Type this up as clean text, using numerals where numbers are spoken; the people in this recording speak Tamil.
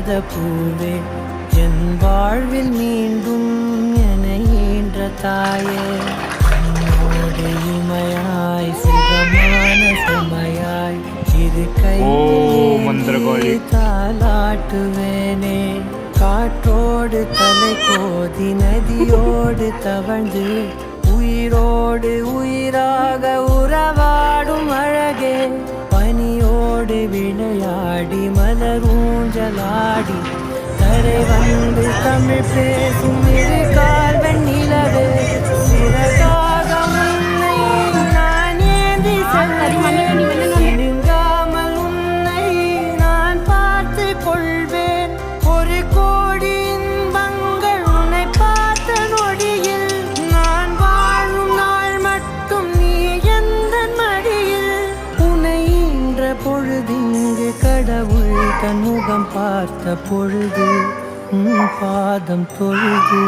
மலராத பூவே என் வாழ்வில் மீண்டும் என ஈன்ற தாயே உன்னோடு இமையாய் சுகமான சுமையாய் இரு கையை தாலாட்டுவேனே காற்றோடு தலை கோதி நதியோடு தவழ்ந்து உயிரோடு உயிராக உறவாடும் அழகே பனியோடு விளையாடி மலரூஞ்சலாடி கரை வந்து தமிழ் பேசும் இரு கால் வெண்ணிலவே சிறகாக உன்னை நான் ஏந்தி செல்லுங்காமல் உன்னை நான் பார்த்து கொள்வேன் ஒரு கோடி இன்பங்கள் உன்னை பார்த்த நொடியில் நான் வாழும் நாள் மட்டும் நீ எந்த மடியில் உன்னை ஈன்ற பொழுதிங்கு கடவுள் தன் முகம் பார்த்த பொழுது பாதம் தொழுது